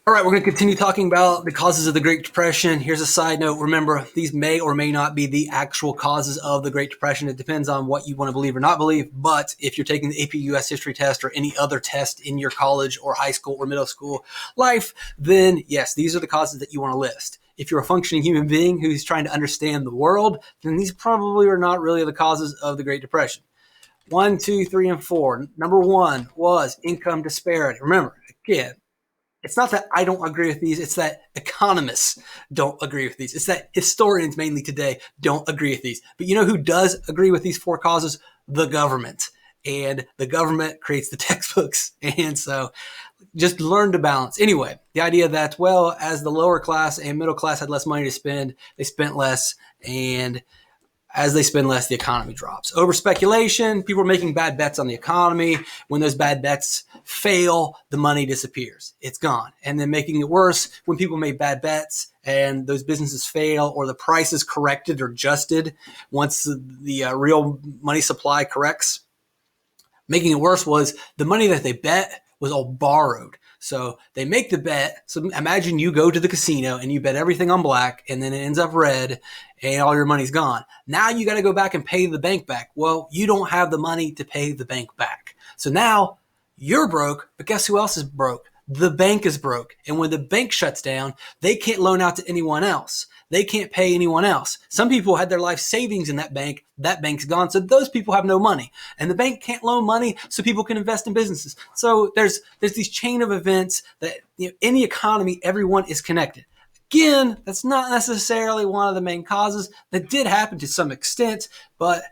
All right, we're going to continue talking about the causes of the Great Depression. Here's a side note. Remember, these may or may not be the actual causes of the Great Depression. It depends on what you want to believe or not believe. But if you're taking the AP US history test or any other test in your college or high school or middle school life, then yes, these are the causes that you want to list. If you're a functioning human being who's trying to understand the world, then these probably are not really the causes of the Great Depression. 1, 2, 3, and 4. Number 1 was income disparity. Remember, again, it's not that I don't agree with these. It's that economists don't agree with these. It's that historians mainly today don't agree with these. But you know who does agree with these 4 causes? The government. And the government creates the textbooks. And so just learn to balance. Anyway, the idea that, well, as the lower class and middle class had less money to spend, they spent less. And as they spend less, the economy drops. Overspeculation, people are making bad bets on the economy. When those bad bets fail, the money disappears. It's gone. And then making it worse, when people made bad bets and those businesses fail or the price is corrected or adjusted once the real money supply corrects, making it worse was the money that they bet was all borrowed. So they make the bet. So imagine you go to the casino and you bet everything on black and then it ends up red and all your money's gone. Now you got to go back and pay the bank back. Well, you don't have the money to pay the bank back. So now you're broke, but guess who else is broke? The bank is broke. And when the bank shuts down, they can't loan out to anyone else. They can't pay anyone else. Some people had their life savings in that bank. That bank's gone. So those people have no money. And the bank can't loan money so people can invest in businesses. So there's these chain of events that, in the economy, everyone is connected. Again, that's not necessarily one of the main causes. That did happen to some extent, but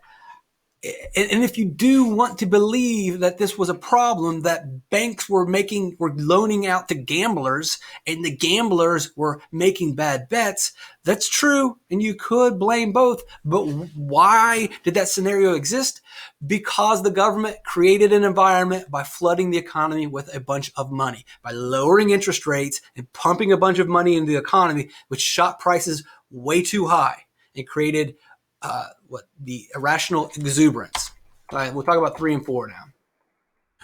and if you do want to believe that this was a problem, that banks were loaning out to gamblers and the gamblers were making bad bets, that's true. And you could blame both. But why did that scenario exist? Because the government created an environment by flooding the economy with a bunch of money, by lowering interest rates and pumping a bunch of money into the economy, which shot prices way too high and created the irrational exuberance. All right, we'll talk about 3 and 4 now.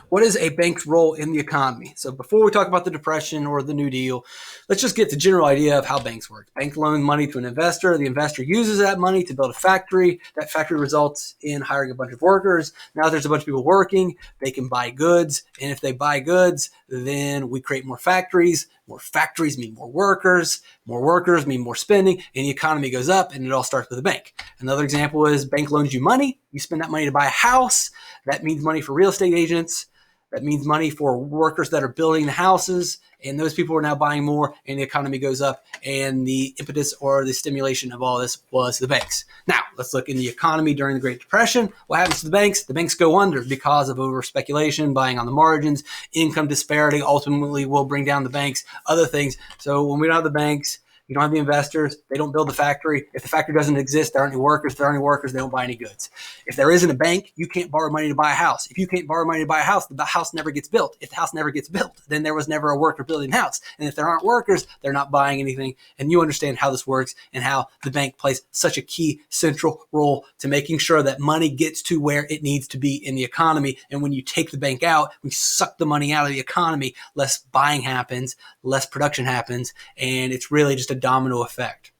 What is a bank's role in the economy? So before we talk about the Depression or the New Deal, let's just get the general idea of how banks work. Bank loan money to an investor. The investor uses that money to build a factory. That factory results in hiring a bunch of workers. Now there's a bunch of people working. They can buy goods. And if they buy goods, then we create more factories. More factories mean more workers. More workers mean more spending. And the economy goes up, and it all starts with a bank. Another example is bank loans you money. You spend that money to buy a house. That means money for real estate agents. That means money for workers that are building the houses, and those people are now buying more, and the economy goes up, and the impetus or the stimulation of all this was the banks. Now, let's look in the economy during the Great Depression. What happens to the banks? The banks go under because of over-speculation, buying on the margins, income disparity ultimately will bring down the banks, other things. So when we don't have the banks, you don't have the investors. They don't build the factory. If the factory doesn't exist, there aren't any workers. If there aren't any workers, they don't buy any goods. If there isn't a bank, you can't borrow money to buy a house. If you can't borrow money to buy a house, the house never gets built. If the house never gets built, then there was never a worker building a house. And if there aren't workers, they're not buying anything. And you understand how this works and how the bank plays such a key central role to making sure that money gets to where it needs to be in the economy. And when you take the bank out, we suck the money out of the economy, less buying happens, less production happens, and it's really just a domino effect.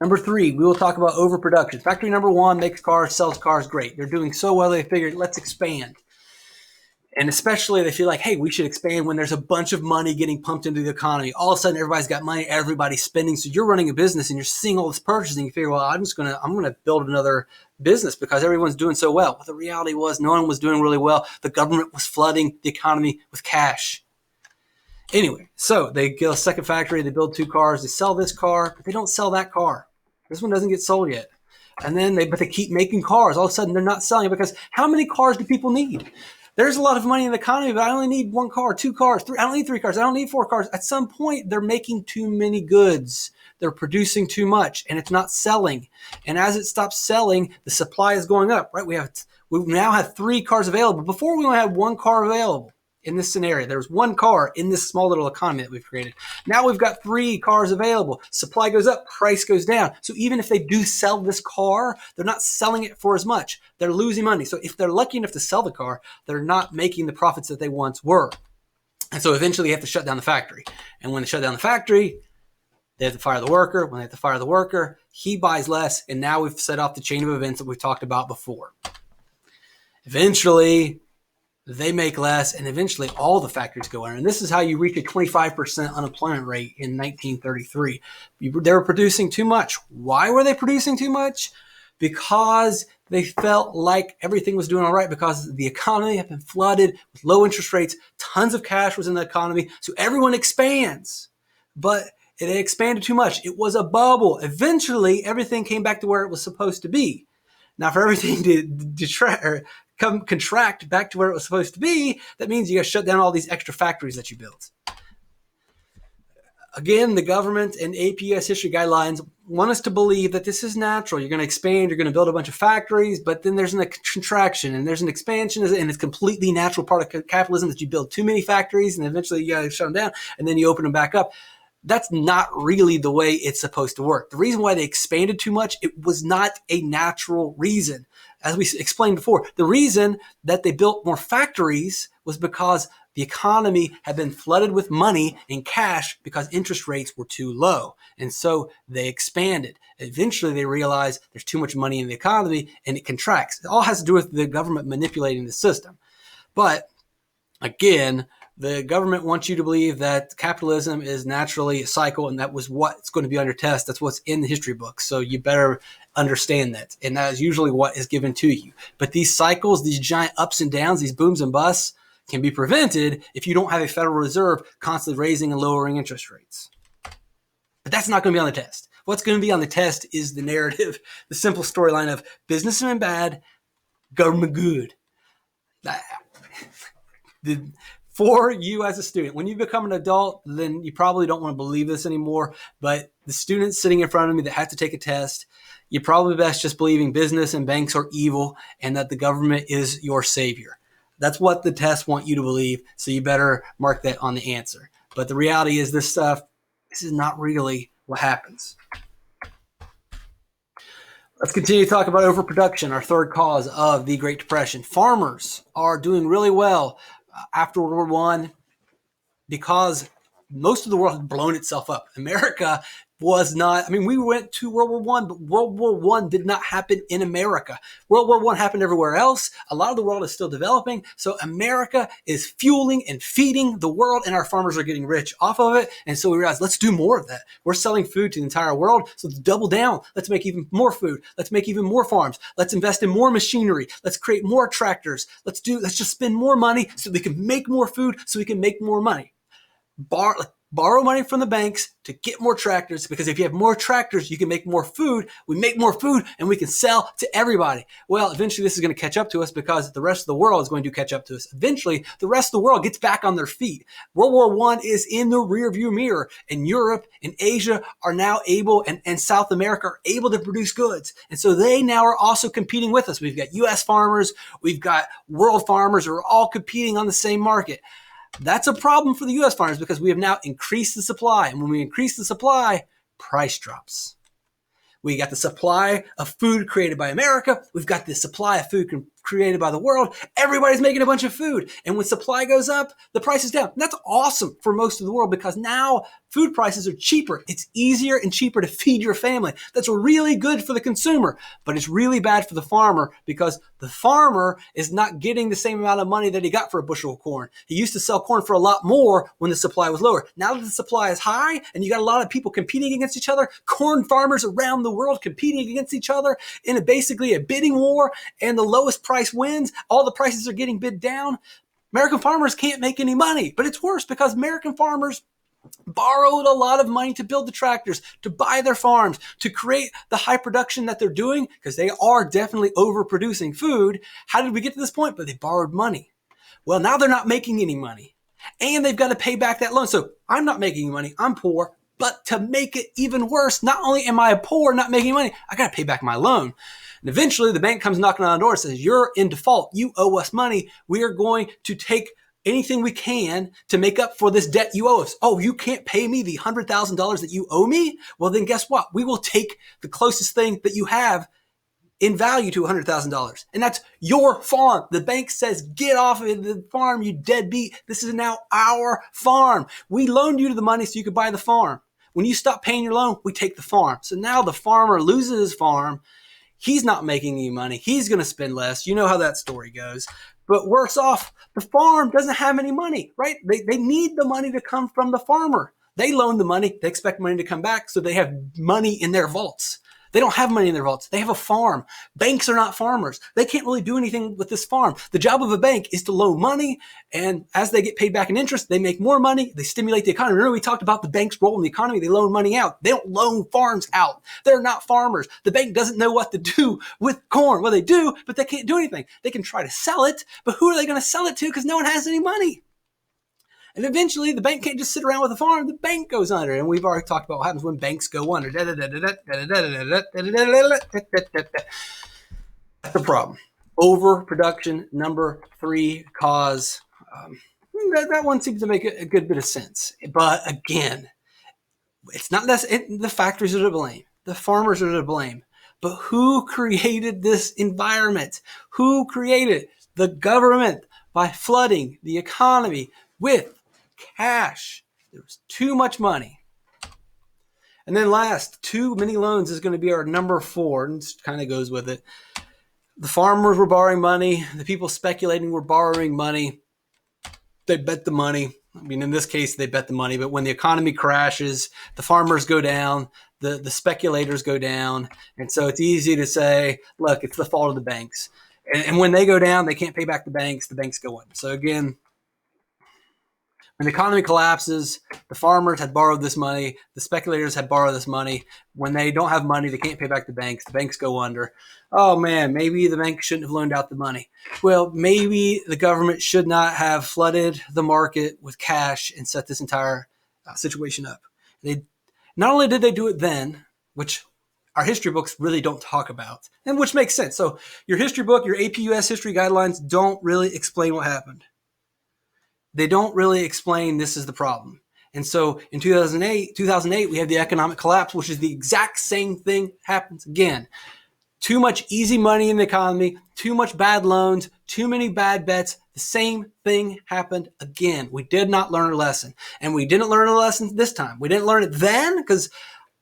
Number 3, we will talk about overproduction. Factory number 1 makes cars, sells cars, great. They're doing so well, they figured, let's expand. And especially they feel like, hey, we should expand when there's a bunch of money getting pumped into the economy. All of a sudden, everybody's got money, everybody's spending. So you're running a business and you're seeing all this purchasing. You figure, well, I'm going to build another business because everyone's doing so well. But the reality was no one was doing really well. The government was flooding the economy with cash. Anyway, so they get a second factory, they build 2 cars, they sell this car, but they don't sell that car. This one doesn't get sold yet. And then they keep making cars. All of a sudden, they're not selling because how many cars do people need? There's a lot of money in the economy, but I only need 1 car, 2 cars, 3. I don't need 3 cars. I don't need 4 cars. At some point, they're making too many goods. They're producing too much, and it's not selling. And as it stops selling, the supply is going up, right? We now have 3 cars available. Before, we only had 1 car available. In this scenario, there's 1 car in this small little economy that we've created. Now we've got 3 cars available. Supply goes up, price goes down. So even if they do sell this car, they're not selling it for as much. They're losing money. So if they're lucky enough to sell the car, they're not making the profits that they once were. And so eventually they have to shut down the factory. And when they shut down the factory, they have to fire the worker. When they have to fire the worker, he buys less. And now we've set off the chain of events that we've talked about before. Eventually, they make less, and eventually all the factories go under. And this is how you reach a 25% unemployment rate in 1933. They were producing too much. Why were they producing too much? Because they felt like everything was doing all right, because the economy had been flooded with low interest rates. Tons of cash was in the economy, so everyone expands. But it expanded too much. It was a bubble. Eventually, everything came back to where it was supposed to be. Now, for everything to contract back to where it was supposed to be, that means you got to shut down all these extra factories that you built. Again, the government and APUS history guidelines want us to believe that this is natural. You're going to expand, you're going to build a bunch of factories, but then there's a contraction and there's an expansion, and it's a completely natural part of capitalism that you build too many factories and eventually you got to shut them down and then you open them back up. That's not really the way it's supposed to work. The reason why they expanded too much, it was not a natural reason. As we explained before, the reason that they built more factories was because the economy had been flooded with money and cash because interest rates were too low. And so they expanded. Eventually, they realized there's too much money in the economy and it contracts. It all has to do with the government manipulating the system. But again, the government wants you to believe that capitalism is naturally a cycle, and that was what's going to be on your test. That's what's in the history books. So you better understand that. And that is usually what is given to you. But these cycles, these giant ups and downs, these booms and busts can be prevented if you don't have a Federal Reserve constantly raising and lowering interest rates. But that's not going to be on the test. What's going to be on the test is the narrative, the simple storyline of businessmen bad, government good. For you as a student, when you become an adult, then you probably don't want to believe this anymore. But the students sitting in front of me that have to take a test, you're probably best just believing business and banks are evil and that the government is your savior. That's what the tests want you to believe. So you better mark that on the answer. But the reality is this is not really what happens. Let's continue to talk about overproduction, our third cause of the Great Depression. Farmers are doing really well after World War I because most of the world had blown itself up. America was not, we went to World War I, but World War I did not happen in America. World War I happened everywhere else. A lot of the world is still developing. So America is fueling and feeding the world, and our farmers are getting rich off of it. And so we realized, let's do more of that. We're selling food to the entire world. So let's double down. Let's make even more food. Let's make even more farms. Let's invest in more machinery. Let's create more tractors. Let's just spend more money so we can make more food, so we can make more money. Borrow money from the banks to get more tractors, because if you have more tractors, you can make more food. We make more food and we can sell to everybody. Well, eventually this is going to catch up to us because the rest of the world is going to catch up to us. Eventually, the rest of the world gets back on their feet. World War I is in the rearview mirror, and Europe and Asia are now able, and South America are able to produce goods. And so they now are also competing with us. We've got U.S. farmers, we've got world farmers who are all competing on the same market. That's a problem for the U.S. farmers because we have now increased the supply. And when we increase the supply, price drops. We got the supply of food created by America. We've got the supply of food created by the world. Everybody's making a bunch of food. And when supply goes up, the price is down. And that's awesome for most of the world because now food prices are cheaper. It's easier and cheaper to feed your family. That's really good for the consumer, but it's really bad for the farmer because the farmer is not getting the same amount of money that he got for a bushel of corn. He used to sell corn for a lot more when the supply was lower. Now that the supply is high and you got a lot of people competing against each other, corn farmers around the world competing against each other in basically a bidding war, and the lowest price wins. All the prices are getting bid down. American farmers can't make any money, but it's worse because American farmers borrowed a lot of money to build the tractors, to buy their farms, to create the high production that they're doing because they are definitely overproducing food. How did we get to this point? But they borrowed money. Well, now they're not making any money and they've got to pay back that loan. So I'm not making any money. I'm poor. But to make it even worse, not only am I poor, not making money, I got to pay back my loan. And eventually the bank comes knocking on the door and says, you're in default. You owe us money. We are going to take anything we can to make up for this debt you owe us. Oh, you can't pay me the $100,000 that you owe me? Well, then guess what? We will take the closest thing that you have in value to $100,000. And that's your farm. The bank says, get off of the farm, you deadbeat. This is now our farm. We loaned you the money so you could buy the farm. When you stop paying your loan, we take the farm. So now the farmer loses his farm. He's not making any money. He's going to spend less. You know how that story goes. But worse off, the farm doesn't have any money, right? They need the money to come from the farmer. They loan the money. They expect money to come back, so they have money in their vaults. They don't have money in their vaults. They have a farm. Banks are not farmers. They can't really do anything with this farm. The job of a bank is to loan money, and as they get paid back in interest, they make more money. They stimulate the economy. Remember, we talked about the bank's role in the economy. They loan money out. They don't loan farms out. They're not farmers. The bank doesn't know what to do with corn. Well, they do, but they can't do anything. They can try to sell it, but who are they going to sell it to? Because no one has any money. And eventually, the bank can't just sit around with the farm. The bank goes under. And we've already talked about what happens when banks go under. That's the problem. Overproduction, number 3 cause. That one seems to make a good bit of sense. But again, it's not the factories are to blame. The farmers are to blame. But who created this environment? Who created it? The government, by flooding the economy with cash. There was too much money. And then last, too many loans is going to be our number 4, and it kind of goes with it. The farmers were borrowing money. The people speculating were borrowing money. They bet the money. I mean, in this case, they bet the money. But when the economy crashes, the farmers go down, the speculators go down. And so it's easy to say, look, it's the fault of the banks. And when they go down, they can't pay back the banks go under. So again, when the economy collapses, the farmers had borrowed this money, the speculators had borrowed this money. When they don't have money, they can't pay back the banks go under. Oh man, maybe the bank shouldn't have loaned out the money. Well, maybe the government should not have flooded the market with cash and set this entire situation up. Not only did they do it then, which our history books really don't talk about, and which makes sense. So your history book, your APUS history guidelines don't really explain what happened. They don't really explain this is the problem. And so in 2008, we have the economic collapse, which is the exact same thing happens again. Too much easy money in the economy, too much bad loans, too many bad bets. The same thing happened again. We did not learn a lesson. And we didn't learn a lesson this time. We didn't learn it then because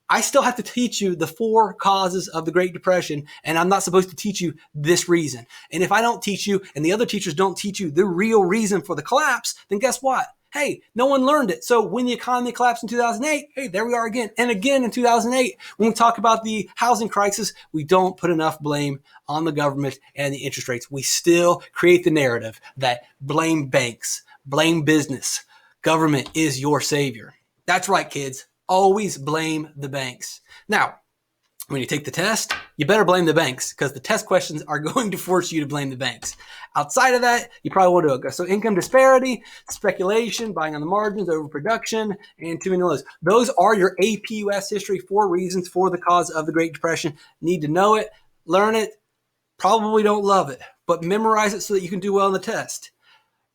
I still have to teach you the 4 causes of the Great Depression, and I'm not supposed to teach you this reason. And if I don't teach you and the other teachers don't teach you the real reason for the collapse, then guess what? Hey, no one learned it. So when the economy collapsed in 2008, hey, there we are again. And again in 2008, when we talk about the housing crisis, we don't put enough blame on the government and the interest rates. We still create the narrative that blame banks, blame business. Government is your savior. That's right, kids. Always blame the banks. Now, when you take the test, you better blame the banks because the test questions are going to force you to blame the banks. Outside of that, you probably won't do it. So income disparity, speculation, buying on the margins, overproduction, and too many loans. Those are your APUS history, 4 reasons for the cause of the Great Depression. Need to know it, learn it, probably don't love it, but memorize it so that you can do well on the test.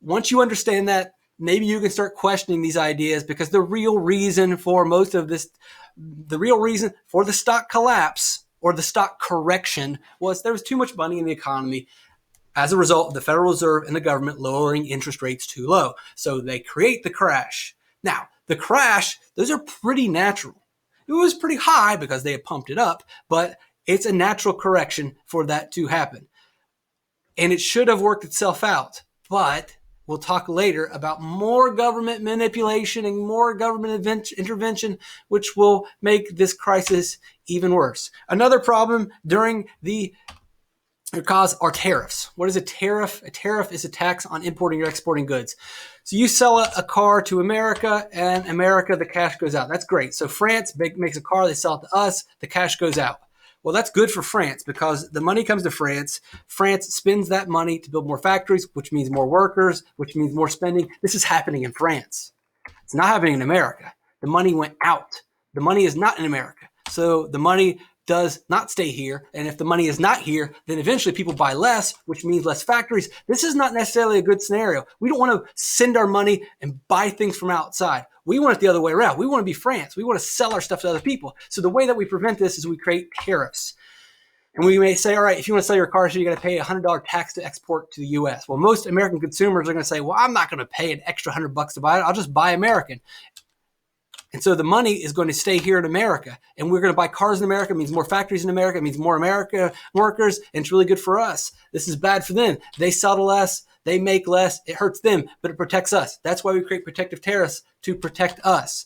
Once you understand that, maybe you can start questioning these ideas because the real reason for most of this, the real reason for the stock collapse or the stock correction was there was too much money in the economy as a result of the Federal Reserve and the government lowering interest rates too low. So they create the crash. Now, the crash, those are pretty natural. It was pretty high because they had pumped it up, but it's a natural correction for that to happen. And it should have worked itself out, but we'll talk later about more government manipulation and more government intervention, which will make this crisis even worse. Another problem during the cause are tariffs. What is a tariff? A tariff is a tax on importing or exporting goods. So you sell a car to America, and America, the cash goes out. That's great. So France makes a car, they sell it to us, the cash goes out. Well, that's good for France because the money comes to France. France spends that money to build more factories, which means more workers, which means more spending. This is happening in France. It's not happening in America. The money went out. The money is not in America. So the money does not stay here. And if the money is not here, then eventually people buy less, which means less factories. This is not necessarily a good scenario. We don't want to send our money and buy things from outside. We want it the other way around. We want to be France. We want to sell our stuff to other people. So the way that we prevent this is we create tariffs. And we may say, all right, if you want to sell your car, so you got to pay a $100 tax to export to the U.S. Well, most American consumers are going to say, well, I'm not going to pay an extra $100 to buy it. I'll just buy American. And so the money is going to stay here in America. And we're going to buy cars in America. It means more factories in America. It means more America workers. And it's really good for us. This is bad for them. They sell less. They make less. It hurts them, but it protects us. That's why we create protective tariffs, to protect us.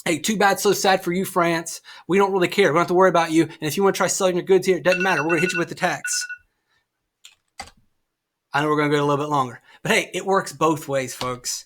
Hey, too bad, so sad for you, France. We don't really care. We don't have to worry about you. And if you want to try selling your goods here, it doesn't matter. We're going to hit you with the tax. I know we're going to go a little bit longer. But hey, it works both ways, folks.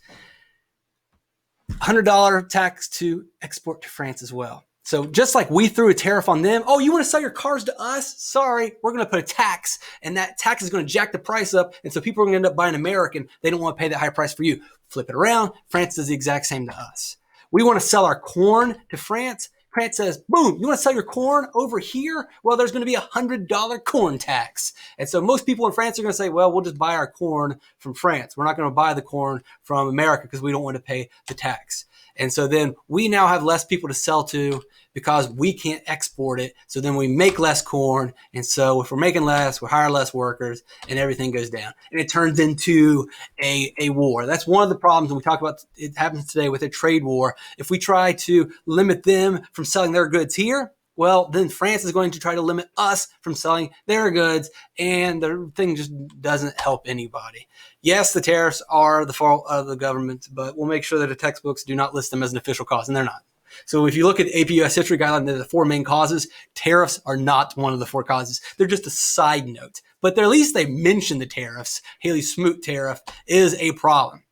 $100 tax to export to France as well. So just like we threw a tariff on them, oh, you want to sell your cars to us? Sorry, we're going to put a tax, and that tax is going to jack the price up, and so people are going to end up buying American. They don't want to pay that high price for you. Flip it around. France does the exact same to us. We want to sell our corn to France. France says, boom, you want to sell your corn over here? Well, there's going to be a $100 corn tax. And so most people in France are going to say, well, we'll just buy our corn from France. We're not going to buy the corn from America because we don't want to pay the tax. And so then we now have less people to sell to because we can't export it. So then we make less corn. And so if we're making less, we hire less workers and everything goes down. And it turns into a war. That's one of the problems when we talk about it happens today with a trade war. If we try to limit them from selling their goods here, well, then France is going to try to limit us from selling their goods, and the thing just doesn't help anybody. Yes, the tariffs are the fault of the government, but we'll make sure that the textbooks do not list them as an official cause, and they're not. So if you look at the APUS history guideline, there are the four main causes. Tariffs are not one of the four causes. They're just a side note. But at least they mention the tariffs. Hawley-Smoot Tariff is a problem.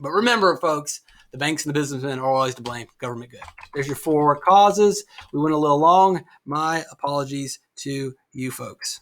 But remember, folks, the banks and the businessmen are always to blame. Government good. There's your four causes. We went a little long. My apologies to you folks.